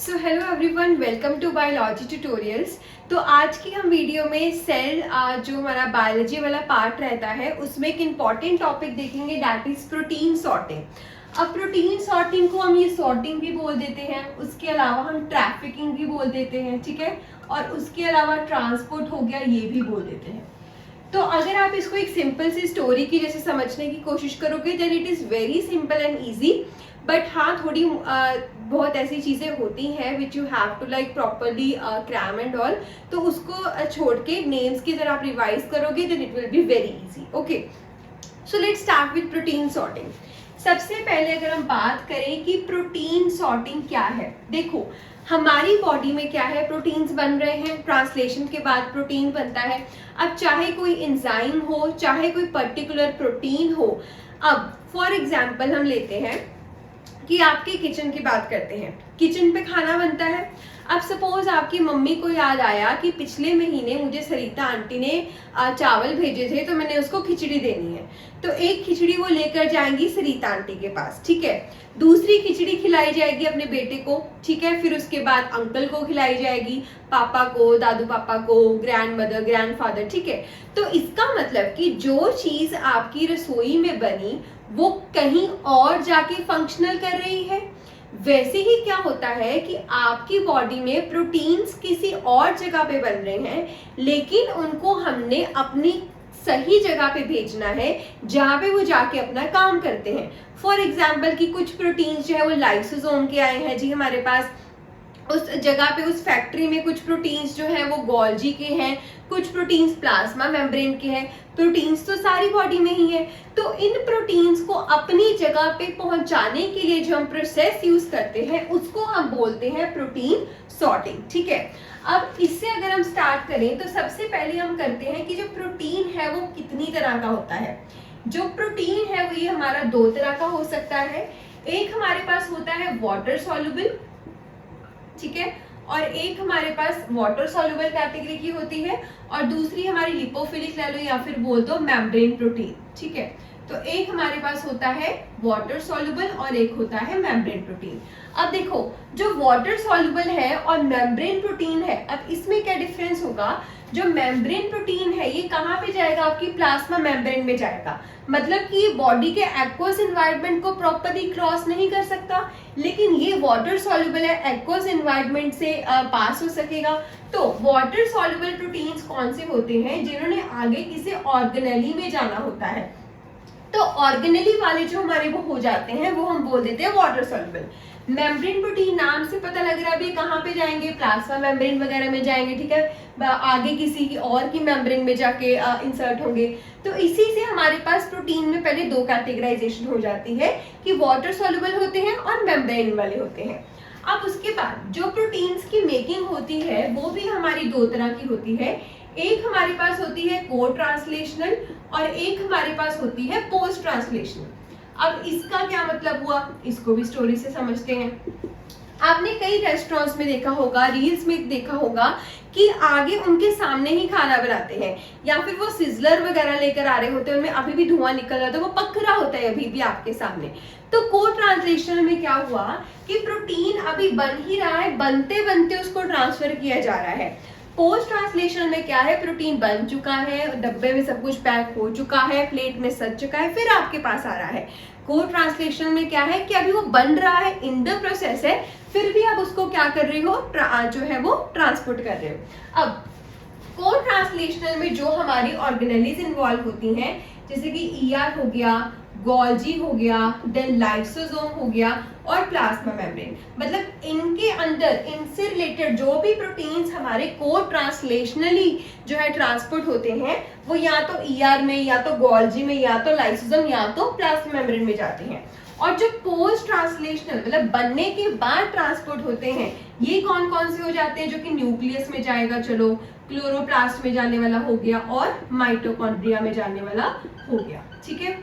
So hello everyone, welcome to biology tutorials. तो आज की हम वीडियो में सेल जो हमारा बायोलॉजी वाला पार्ट रहता है उसमें एक इम्पॉर्टेंट टॉपिक देखेंगे, दैट इज प्रोटीन सॉर्टिंग। अब प्रोटीन सॉर्टिंग को हम ये सॉर्टिंग भी बोल देते हैं, उसके अलावा हम ट्रैफिकिंग भी बोल देते हैं, ठीक है, और उसके अलावा ट्रांसपोर्ट हो गया ये भी बोल देते हैं। तो अगर आप इसको एक सिंपल सी स्टोरी की जैसे समझने की कोशिश करोगे then it is very simple and easy, but हाँ थोड़ी बहुत ऐसी चीज़ें होती हैं which you have to like properly cram and all, तो उसको छोड़ के नेम्स की तरह आप रिवाइज करोगे then it will be very easy. Okay, so let's start with protein sorting. सबसे पहले अगर हम बात करें कि प्रोटीन सॉर्टिंग क्या है, देखो हमारी बॉडी में क्या है, प्रोटीन्स बन रहे हैं, ट्रांसलेशन के बाद प्रोटीन बनता है। अब चाहे कोई एंजाइम हो, चाहे कोई पर्टिकुलर प्रोटीन हो। अब फॉर एग्जांपल हम लेते हैं कि आपके किचन की बात करते हैं, किचन पे खाना बनता है। अब सपोज आपकी मम्मी को याद आया कि पिछले महीने मुझे सरिता आंटी ने चावल भेजे थे तो मैंने उसको खिचड़ी देनी है, तो एक खिचड़ी वो लेकर जाएंगी सरिता आंटी के पास, ठीक है। दूसरी खिचड़ी खिलाई जाएगी अपने बेटे को, ठीक है, फिर उसके बाद अंकल को खिलाई जाएगी, पापा को, दादू पापा को, ग्रैंड मदर, ग्रैंड फादर, ठीक है। तो इसका मतलब कि जो चीज आपकी रसोई में बनी वो कहीं और जाके फंक्शनल कर रही है। वैसे ही क्या होता है कि आपकी बॉडी में प्रोटीन्स किसी और जगह पे बन रहे हैं, लेकिन उनको हमने अपनी सही जगह पे भेजना है जहाँ पे वो जाके अपना काम करते हैं। फॉर एग्जाम्पल कि कुछ प्रोटीन्स जो है वो लाइसोसोम के आए हैं जी हमारे पास, उस जगह पे उस फैक्ट्री में कुछ प्रोटीन्स जो है वो गोल्जी के हैं, कुछ प्रोटीन्स प्लाज्मा मेम्ब्रेन के हैं। प्रोटीन्स तो सारी बॉडी में ही है, तो इन प्रोटीन्स को अपनी जगह पे पहुंचाने के लिए जो हम प्रोसेस यूज करते हैं उसको हम बोलते हैं प्रोटीन सॉर्टिंग, ठीक है। अब इससे अगर हम स्टार्ट करें तो सबसे पहले हम करते हैं कि जो प्रोटीन है वो कितनी तरह का होता है। जो प्रोटीन है वो ये हमारा दो तरह का हो सकता है। एक हमारे पास होता है वाटर सॉल्युबल, ठीक है, और एक हमारे पास वाटर सॉल्युबल कैटेगरी की होती है, और दूसरी हमारी लिपोफिलिक ले लो या फिर बोल दो मेम्ब्रेन प्रोटीन, ठीक है। तो एक हमारे पास होता है वाटर सॉल्युबल और एक होता है मेम्ब्रेन प्रोटीन। अब देखो जो वाटर सॉल्युबल है और मेम्ब्रेन प्रोटीन है, अब इसमें क्या डिफरेंस होगा। जो मेम्ब्रेन प्रोटीन है ये कहाँ पे जाएगा, आपकी प्लाज्मा मेम्ब्रेन में जाएगा, मतलब कि ये बॉडी के एक्वस एनवायरनमेंट को प्रॉपर्ली क्रॉस नहीं कर सकता, लेकिन ये वाटर सॉल्युबल है, एक्वस एनवायरनमेंट से पास हो सकेगा। तो वाटर सॉल्युबल प्रोटीन्स कौन से होते हैं, जिन्होंने आगे किसी ऑर्गेनेली में जाना होता है, तो ऑर्गेनेली वाले जो हमारे वो हो जाते हैं वो हम बोल देते हैं वाटर सॉल्युबल। मेम्ब्रेन प्रोटीन नाम से पता लग रहा है अभी कहाँ पे जाएंगे, प्लाज्मा मेम्ब्रेन वगैरह में जाएंगे, ठीक है, आगे किसी की और की मेम्ब्रेन में जाके इंसर्ट होंगे। तो इसी से हमारे पास प्रोटीन में पहले दो कैटेगराइजेशन हो जाती है कि वाटर सॉल्युबल होते हैं और मेम्ब्रेन वाले होते हैं। अब उसके बाद जो प्रोटीन्स की मेकिंग होती है वो भी हमारी दो तरह की होती है। एक हमारे पास होती है को ट्रांसलेशनल और एक हमारे पास होती है पोस्ट ट्रांसलेशनल। अब इसका क्या मतलब हुआ, इसको भी स्टोरी से समझते हैं। आपने कई रेस्टोरेंट्स में देखा होगा, रील्स में देखा होगा कि आगे उनके सामने ही खाना बनाते हैं, या फिर वो सिजलर वगैरह लेकर आ रहे होते हैं, उनमें अभी भी धुआं निकल रहा है, तो वो पक रहा होता है अभी भी आपके सामने। तो को ट्रांसलेशनल में क्या हुआ कि प्रोटीन अभी बन ही रहा है, बनते बनते उसको ट्रांसफर किया जा रहा है। पोस्ट ट्रांसलेशन में क्या है, प्रोटीन बन चुका है, डब्बे में सब कुछ पैक हो चुका है, प्लेट में सज चुका है, फिर आपके पास आ रहा है। को ट्रांसलेशन में क्या है कि अभी वो बन रहा है, इन द प्रोसेस है, फिर भी आप उसको क्या कर रहे हो, जो है वो ट्रांसपोर्ट कर रहे हो। अब को ट्रांसलेशनल में जो हमारी ऑर्गेनेलीज इन्वॉल्व होती हैं, जैसे कि ईआर हो गया, गोल्जी हो गया, देन लाइसोसोम हो गया और प्लाज्मा मेम्ब्रेन, मतलब इनके अंदर इनसे रिलेटेड जो भी प्रोटीन्स हमारे को ट्रांसलेशनली जो है ट्रांसपोर्ट होते हैं वो या तो ईआर में, या तो गोल्जी में, या तो लाइसोसोम, या तो प्लाज्मा मेम्ब्रेन में जाते हैं। और जो पोस्ट ट्रांसलेशनल मतलब बनने के बाद ट्रांसपोर्ट होते हैं, ये कौन कौन से हो जाते हैं, जो कि न्यूक्लियस में जाएगा, चलो क्लोरोप्लास्ट में जाने वाला हो गया और माइटोकॉन्ड्रिया में जाने वाला हो गया, ठीक है।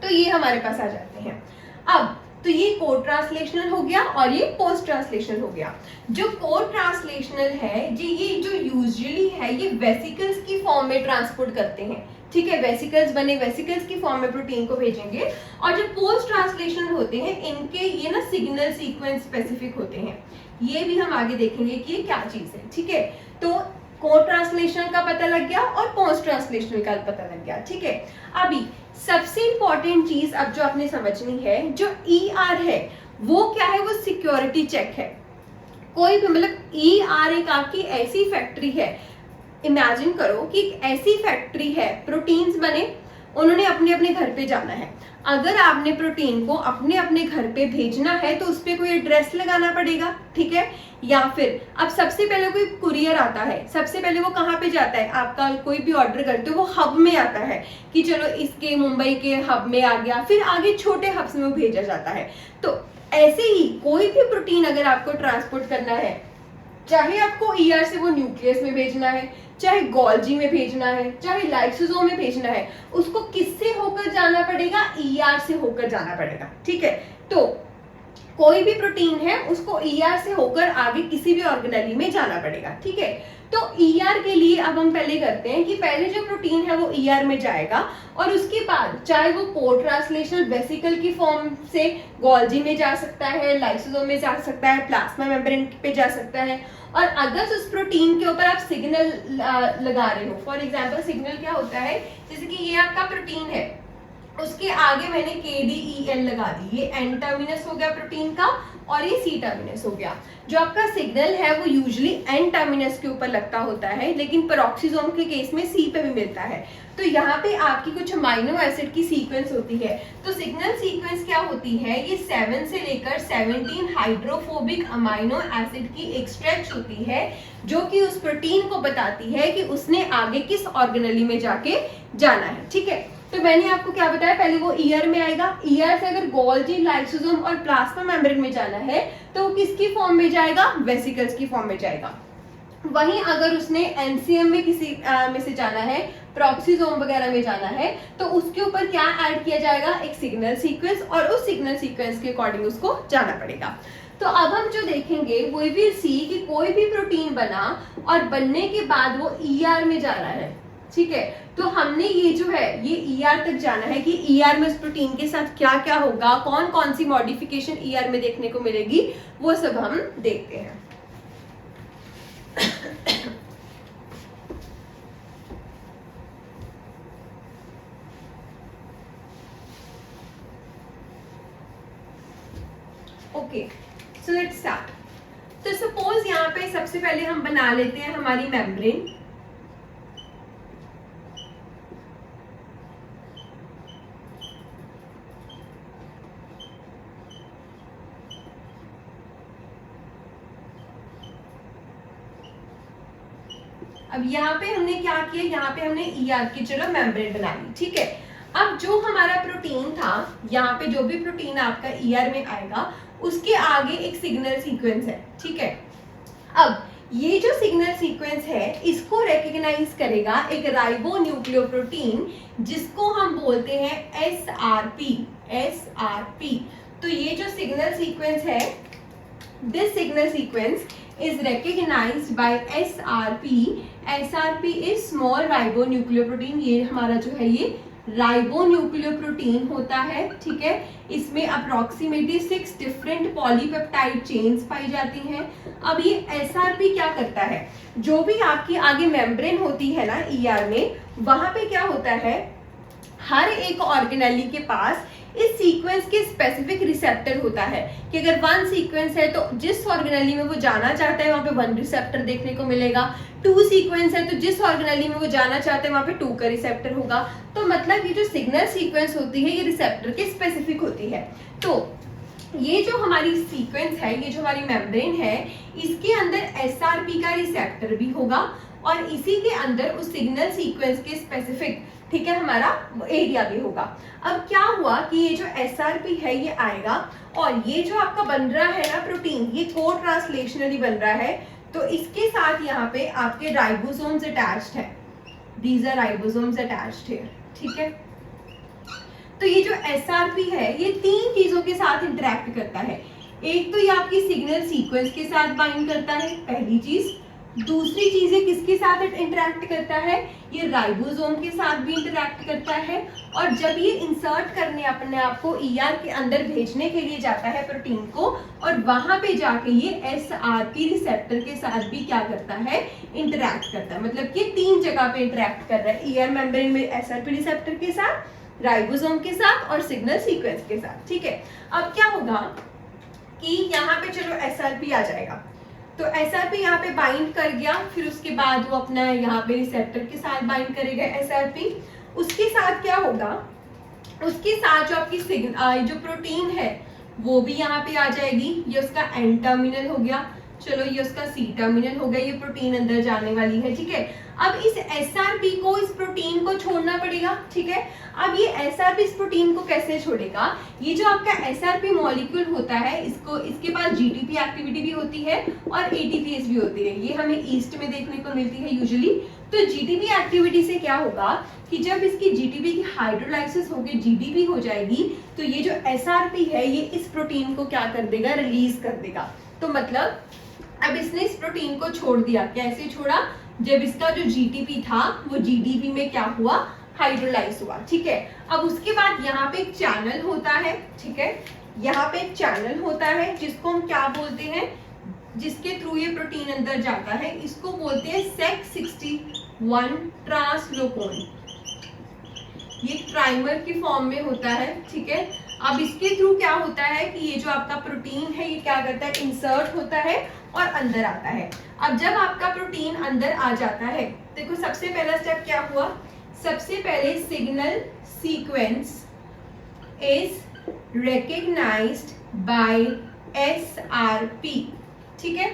तो ये हमारे पास आ जाते हैं। अब तो ये को ट्रांसलेशनल हो गया और ये पोस्ट ट्रांसलेशनल हो गया। जो को ट्रांसलेशनल है जी, ये जो यूजुअली है ये वेसिकल्स की फॉर्म में ट्रांसपोर्ट करते हैं, ठीक है, वेसिकल्स बने, वेसिकल्स की फॉर्म में प्रोटीन को भेजेंगे। और जो पोस्ट ट्रांसलेशनल होते हैं इनके ये ना सिग्नल सीक्वेंस स्पेसिफिक होते हैं, ये भी हम आगे देखेंगे कि ये क्या चीज है। ठीक है, तो को ट्रांसलेशनल का पता लग गया और पोस्ट ट्रांसलेशनल का पता लग गया। ठीक है, अभी सबसे इंपॉर्टेंट चीज अब जो आपने समझनी है, जो ER है वो क्या है, वो सिक्योरिटी चेक है। कोई भी मतलब ER एक आपकी ऐसी फैक्ट्री है, इमेजिन करो कि एक ऐसी फैक्ट्री है, प्रोटीन्स बने, उन्होंने अपने अपने घर पे जाना है। अगर आपने प्रोटीन को अपने अपने घर पे भेजना है तो उस पर कोई एड्रेस लगाना पड़ेगा, ठीक है, या फिर अब सबसे पहले कोई कुरियर आता है, सबसे पहले वो कहाँ पे जाता है, आपका कोई भी ऑर्डर करते हो वो हब में आता है कि चलो इसके मुंबई के हब में आ गया, फिर आगे छोटे हब्स में वो भेजा जाता है। तो ऐसे ही कोई भी प्रोटीन अगर आपको ट्रांसपोर्ट करना है, चाहे आपको ER से वो न्यूक्लियस में भेजना है, चाहे गोल्जी में भेजना है, चाहे लाइसोसोम में भेजना है, उसको किससे होकर जाना पड़ेगा, ER से होकर जाना पड़ेगा। ठीक है, तो कोई भी प्रोटीन है उसको ER से होकर आगे किसी भी ऑर्गेनेली में जाना पड़ेगा। ठीक है, तो ER के लिए अब हम पहले करते हैं कि पहले जो प्रोटीन है वो ER में जाएगा और उसके बाद चाहे वो पोस्ट ट्रांसलेशनल वेसिकल की फॉर्म से गोल्जी में जा सकता है, लाइसोसोम में जा सकता है, प्लाज्मा मेम्ब्रेन पे जा सकता है। और अगर उस प्रोटीन के ऊपर आप सिग्नल लगा रहे हो, फॉर एग्जांपल सिग्नल क्या होता है, जैसे कि ये आपका प्रोटीन है, उसके आगे मैंने KDEL लगा दी, ये N टर्मिनस हो गया प्रोटीन का और ये C टर्मिनस हो गया। जो आपका सिग्नल है वो यूजुअली N टर्मिनस के ऊपर लगता होता है, लेकिन पेरोक्सिसोम के केस में C पे भी मिलता है। तो यहाँ पे आपकी कुछ अमाइनो एसिड की सीक्वेंस होती है। तो सिग्नल सीक्वेंस क्या होती है, ये 7 से लेकर 17 हाइड्रोफोबिक अमाइनो एसिड की एक स्ट्रेच होती है, जो कि उस प्रोटीन को बताती है कि उसने आगे किस ऑर्गेनेली में जाके जाना है। ठीक है, तो मैंने आपको क्या बताया, पहले वो ER में आएगा, ER से अगर गोल्जी, लाइसोसोम और प्लाज्मा मेम्ब्रेन में जाना है तो वो किसकी फॉर्म में जाएगा, वेसिकल्स की फॉर्म में जाएगा। वहीं अगर उसने NCM में किसी में से जाना है, प्रॉक्सिसोम वगैरह में जाना है, तो उसके ऊपर क्या ऐड किया जाएगा, एक सिग्नल सीक्वेंस, और उस सिग्नल सीक्वेंस के अकॉर्डिंग उसको जाना पड़ेगा। तो अब हम जो देखेंगे वो विल सी कि कोई भी प्रोटीन बना और बनने के बाद वो ER में जाना है। ठीक है, तो हमने ये जो है ये ER तक जाना है कि ER में उस प्रोटीन के साथ क्या क्या होगा, कौन कौन सी मॉडिफिकेशन ER में देखने को मिलेगी, वो सब हम देखते हैं। Okay, so let's start. तो सपोज यहाँ पे सबसे पहले हम बना लेते हैं हमारी मेम्ब्रेन। अब यहाँ पे हमने क्या किया, यहाँ पे हमने ER की चलो मेम्ब्रेन बना ली। ठीक है, अब जो हमारा प्रोटीन था, यहाँ पे जो भी प्रोटीन आपका ER में आएगा उसके आगे एक सिग्नल सीक्वेंस है। ठीक है, अब ये जो सिग्नल सीक्वेंस है इसको रिकॉग्नाइज करेगा एक राइबो न्यूक्लियोप्रोटीन, जिसको हम बोलते हैं SRP। तो ये जो सिग्नल सीक्वेंस है, this signal sequence is recognized by SRP is small ribonucleoprotein। ये हमारा जो है ये राइबोन्यूक्लियोप्रोटीन होता है। ठीक है, इसमें अप्रोक्सीमेटली 6 डिफरेंट पॉलीपेप्टाइड चेन्स पाई जाती हैं। अब ये SRP क्या करता है, जो भी आपकी आगे मेम्ब्रेन होती है ना ER में, वहां पे क्या होता है, हर एक ऑर्गेनेली के पास इस सीक्वेंस के स्पेसिफिक रिसेप्टर होता है कि अगर 1 सीक्वेंस है तो जिस ऑर्गेनेली में वो जाना चाहता है वहां पे 1 रिसेप्टर देखने को मिलेगा। 2 सीक्वेंस है तो जिस ऑर्गेनेली में वो जाना चाहते हैं वहां पे 2 का रिसेप्टर होगा। तो मतलब ये जो सिग्नल सीक्वेंस होती है ये रिसेप्टर के स्पेसिफिक होती है। तो ये जो हमारी सीक्वेंस है, ये जो हमारी मेम्ब्रेन है, इसके अंदर SRP का रिसेप्टर भी होगा और इसी के अंदर उस सिग्नल सीक्वेंस के स्पेसिफिक, ठीक है, हमारा एरिया भी होगा। अब क्या हुआ कि ये जो SRP है ये आएगा और ये जो आपका बन रहा है ना प्रोटीन, ये को ट्रांसलेशनली बन रहा है, तो इसके साथ यहाँ पे आपके राइबोसोम्स अटैच्ड है। These are ribosomes attached here. ठीक है, तो ये जो SRP है ये 3 चीजों के साथ इंटरेक्ट करता है। एक तो ये आपकी सिग्नल सीक्वेंस के साथ बाइंड करता है, पहली चीज। दूसरी चीजें किसके साथ इंटरेक्ट करता है, ये राइबोसोम के साथ भी इंटरेक्ट करता है। और जब ये इंसर्ट करने अपने आप को ईआर के अंदर भेजने के लिए जाता है प्रोटीन को, और वहां पे जाके ये एसआरपी रिसेप्टर के साथ भी क्या करता है, इंटरेक्ट करता है। मतलब कि 3 जगह पे इंटरेक्ट कर रहा है, ईआर मेम्ब्रेन में एसआरपी रिसेप्टर के साथ, राइबोसोम के साथ और सिग्नल सीक्वेंस के साथ। ठीक है, अब क्या होगा कि यहाँ पे चलो एसआरपी आ जाएगा, तो एसआरपी यहाँ पे बाइंड कर गया, फिर उसके बाद वो अपना यहाँ पे रिसेप्टर के साथ बाइंड करेगा एसआरपी। उसके साथ क्या होगा, उसके साथ जो आपकी जो प्रोटीन है वो भी यहाँ पे आ जाएगी। ये उसका एन टर्मिनल हो गया, चलो ये उसका सी टर्मिनल हो गया, ये प्रोटीन अंदर जाने वाली है। ठीक है, अब इस एसआरपी को, इस प्रोटीन को छोड़ना पड़ेगा। ठीक है, अब ये एसआरपी इस प्रोटीन को कैसे छोड़ेगा, ये जो आपका एसआरपी मॉलिक्यूल होता है, इसको, इसके पास जीटीपी एक्टिविटी भी होती है और एटीपीएस भी होती है, ये हमें ईस्ट में देखने को मिलती है यूजुअली। तो जीटीपी एक्टिविटी से क्या होगा कि जब इसकी जीटीपी की हाइड्रोलाइसिस होकर जीडीपी हो जाएगी, तो ये जो एसआरपी है ये इस प्रोटीन को क्या कर देगा, रिलीज कर देगा। तो मतलब अब इसने इस प्रोटीन को छोड़ दिया। कैसे छोड़ा, जब इसका जो जीटीपी था वो जीडीपी में क्या हुआ, हाइड्रोलाइज हुआ। ठीक है, अब उसके बाद यहाँ पे एक चैनल होता है। ठीक है, यहाँ पे एक चैनल होता है जिसको हम क्या बोलते हैं, जिसके थ्रू ये प्रोटीन अंदर जाता है, इसको बोलते हैं सेक61 ट्रांसलोकोन। ये ट्राइमर की फॉर्म में होता है। ठीक है, अब इसके थ्रू क्या होता है कि ये जो आपका प्रोटीन है ये क्या करता है, इंसर्ट होता है और अंदर आता है। अब जब आपका प्रोटीन अंदर आ जाता है, देखो सबसे पहला स्टेप क्या हुआ, सबसे पहले signal sequence is recognized by SRP. ठीक है,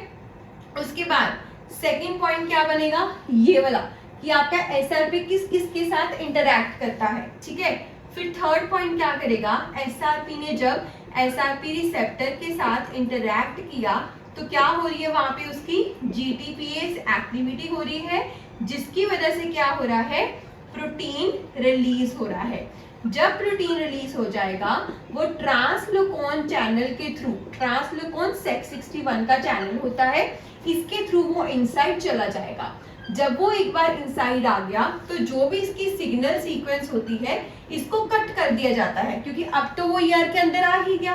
उसके बाद सेकंड पॉइंट क्या बनेगा, ये वाला कि आपका एसआरपी किस किस के साथ इंटरैक्ट करता है। ठीक है, फिर थर्ड पॉइंट क्या करेगा, एसआरपी ने जब एसआरपी रिसेप्टर के साथ इंटरैक्ट किया तो क्या हो रही है, वहां पे उसकी जीटीपीएस एक्टिविटी हो रही है, जिसकी वजह से क्या हो रहा है, प्रोटीन रिलीज हो रहा है। जब प्रोटीन रिलीज हो जाएगा वो ट्रांसलोकोन चैनल के थ्रू, ट्रांसलोकोन सेक61 का चैनल होता है, इसके थ्रू वो इनसाइड चला जाएगा। जब वो एक बार इनसाइड आ गया तो जो भी इसकी सिग्नल सीक्वेंस होती है इसको कट कर दिया जाता है, क्योंकि अब तो वो ईआर के अंदर आ ही गया।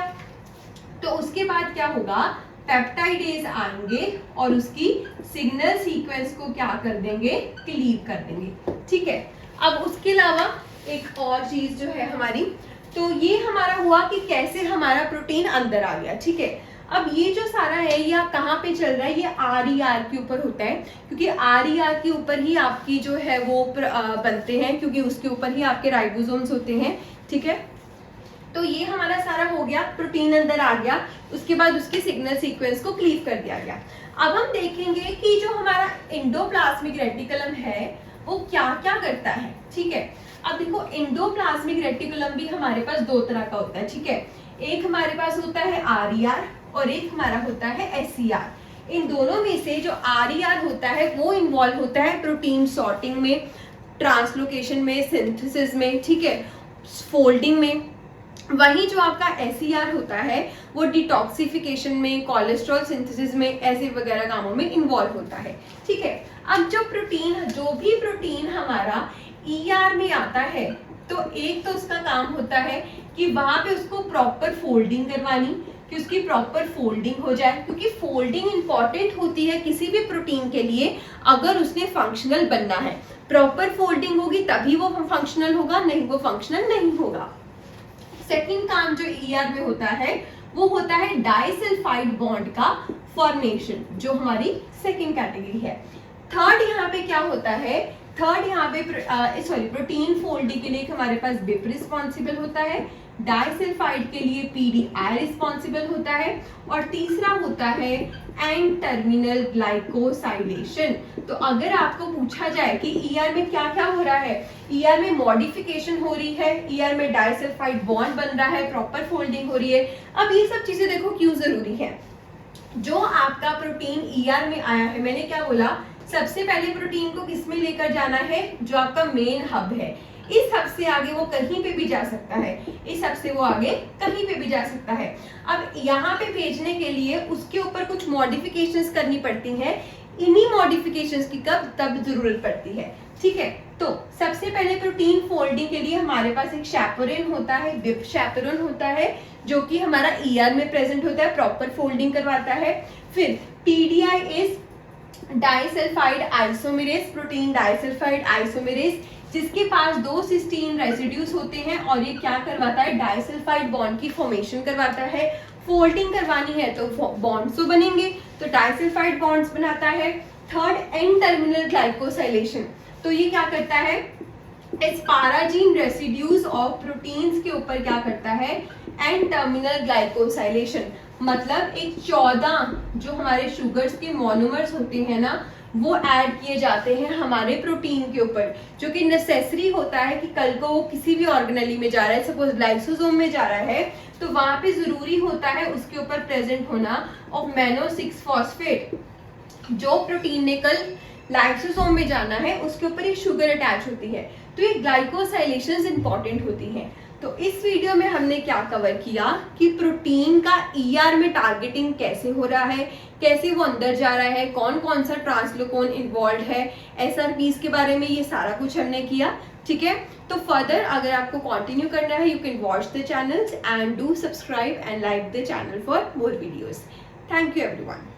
तो उसके बाद क्या होगा, पेप्टाइडेज आएंगे और उसकी सिग्नल सीक्वेंस को क्या कर देंगे, क्लीव कर देंगे। ठीक है, अब उसके अलावा एक और चीज जो है हमारी, तो ये हमारा हुआ कि कैसे हमारा प्रोटीन अंदर आ गया। ठीक है, अब ये जो सारा है ये कहाँ पे चल रहा है, ये आरईआर के ऊपर होता है, क्योंकि आरईआर के ऊपर ही आपकी जो है वो बनते हैं, क्योंकि उसके ऊपर ही आपके राइबोसोम्स होते हैं। ठीक है, तो ये हमारा सारा हो गया, प्रोटीन अंदर आ गया, उसके बाद उसकी सिग्नल सीक्वेंस को क्लीव कर दिया गया। अब हम देखेंगे कि जो हमारा एंडोप्लाज्मिक रेटिकुलम है वो क्या क्या करता है। ठीक है, अब देखो एंडोप्लाज्मिक रेटिकुलम भी हमारे पास 2 तरह का होता है। ठीक है, एक हमारे पास होता है आरईआर और एक हमारा होता है एसईआर। इन दोनों में से जो आरईआर होता है वो इन्वॉल्व होता है प्रोटीन सॉर्टिंग में, ट्रांसलोकेशन में, सिंथेसिस में, ठीक है, फोल्डिंग में। वहीं जो आपका एसईआर होता है वो डिटॉक्सिफिकेशन में, कोलेस्ट्रॉल सिंथेसिस में, ऐसे वगैरह कामों में इन्वॉल्व होता है। ठीक है, अब जो भी प्रोटीन हमारा ईआर में आता है, तो एक तो उसका काम होता है कि वहां पे उसको प्रॉपर फोल्डिंग करवानी, कि उसकी प्रॉपर फोल्डिंग हो जाए, क्योंकि फोल्डिंग इंपॉर्टेंट होती है किसी भी प्रोटीन के लिए अगर उसने फंक्शनल बनना है। प्रॉपर फोल्डिंग होगी तभी वो फंक्शनल होगा, नहीं वो फंक्शनल नहीं होगा। सेकंड काम जो ईआर में होता है वो होता है डाइसल्फाइड बॉन्ड का फॉर्मेशन, जो हमारी सेकंड कैटेगरी है। थर्ड यहाँ पे क्या होता है, थर्ड यहाँ पे प्रोटीन फोल्डिंग के लिए हमारे पास बिप रिस्पॉन्सिबल होता है, डाइसल्फाइड के लिए पीडीआई रिस्पॉन्सिबल होता है, और तीसरा होता है एंड टर्मिनल ग्लाइकोसाइलेशन। तो अगर आपको पूछा जाए कि ईआर में क्या क्या हो रहा है, ईआर में मॉडिफिकेशन हो रही है, ईआर में डाइसल्फाइड बॉन्ड बन रहा है, प्रॉपर फोल्डिंग हो रही है। अब ये सब चीजें देखो क्यों जरूरी है। जो आपका प्रोटीन ईआर में आया है, मैंने क्या बोला, सबसे पहले प्रोटीन को किस में लेकर जाना है, जो आपका मेन हब है। इस हब से आगे वो कहीं पे भी जा सकता है, इस हब से वो आगे कहीं पे भी जा सकता है। अब यहाँ पे भेजने के लिए उसके ऊपर कुछ मॉडिफिकेशंस करनी पड़ती हैं। इन्हीं मॉडिफिकेशंस की कब तब जरूरत पड़ती है, ठीक है। तो सबसे पहले प्रोटीन फोल्डिंग के लिए हमारे पास एक चैपेरोन होता है, विप चैपेरोन होता है, जो कि हमारा ईआर में प्रेजेंट होता है, प्रॉपर फोल्डिंग करवाता है। फिर PDI is disulphide isomerase, protein disulphide isomerase, जिसके पास 2 सिस्टीन रेसिड्यूज होते हैं और ये क्या करवाता है, डाइसल्फाइड बॉन्ड की फॉर्मेशन करवाता है। फोल्डिंग करवानी है तो बॉन्ड्स तो बनेंगे, तो डाइसल्फाइड बॉन्ड्स बनाता है। थर्ड, एन टर्मिनल ग्लाइकोसाइलेशन, तो ये क्या करता है, एस्पाराजीन रेसिड्यूज ऑफ प्रोटीन्स के ऊपर क्या करता है, एन टर्मिनल ग्लाइकोसाइलेशन, मतलब एक 14 जो हमारे शुगर्स के मोनोमर्स होते हैं ना, वो ऐड किए जाते हैं हमारे प्रोटीन के ऊपर, जो कि नेसेसरी होता है कि कल को वो किसी भी ऑर्गेनेली में जा रहा है, सपोज लाइसोसोम में जा रहा है, तो वहां पे जरूरी होता है उसके ऊपर प्रेजेंट होना ऑफ मैनो 6 फॉस्फेट। जो प्रोटीन ने कल लाइसोसोम में जाना है उसके ऊपर एक शुगर अटैच होती है, तो ये ग्लाइकोसाइलेशंस इंपॉर्टेंट होती हैं। तो इस वीडियो में हमने क्या कवर किया कि प्रोटीन का ईआर में टारगेटिंग कैसे हो रहा है, कैसे वो अंदर जा रहा है, कौन कौन सा ट्रांसलोकोन इन्वॉल्व है, एसआरपीज के बारे में, ये सारा कुछ हमने किया, ठीक है। तो फर्दर अगर आपको कंटिन्यू करना है, you can watch the channels and do subscribe and like the channel for more videos. Thank you everyone.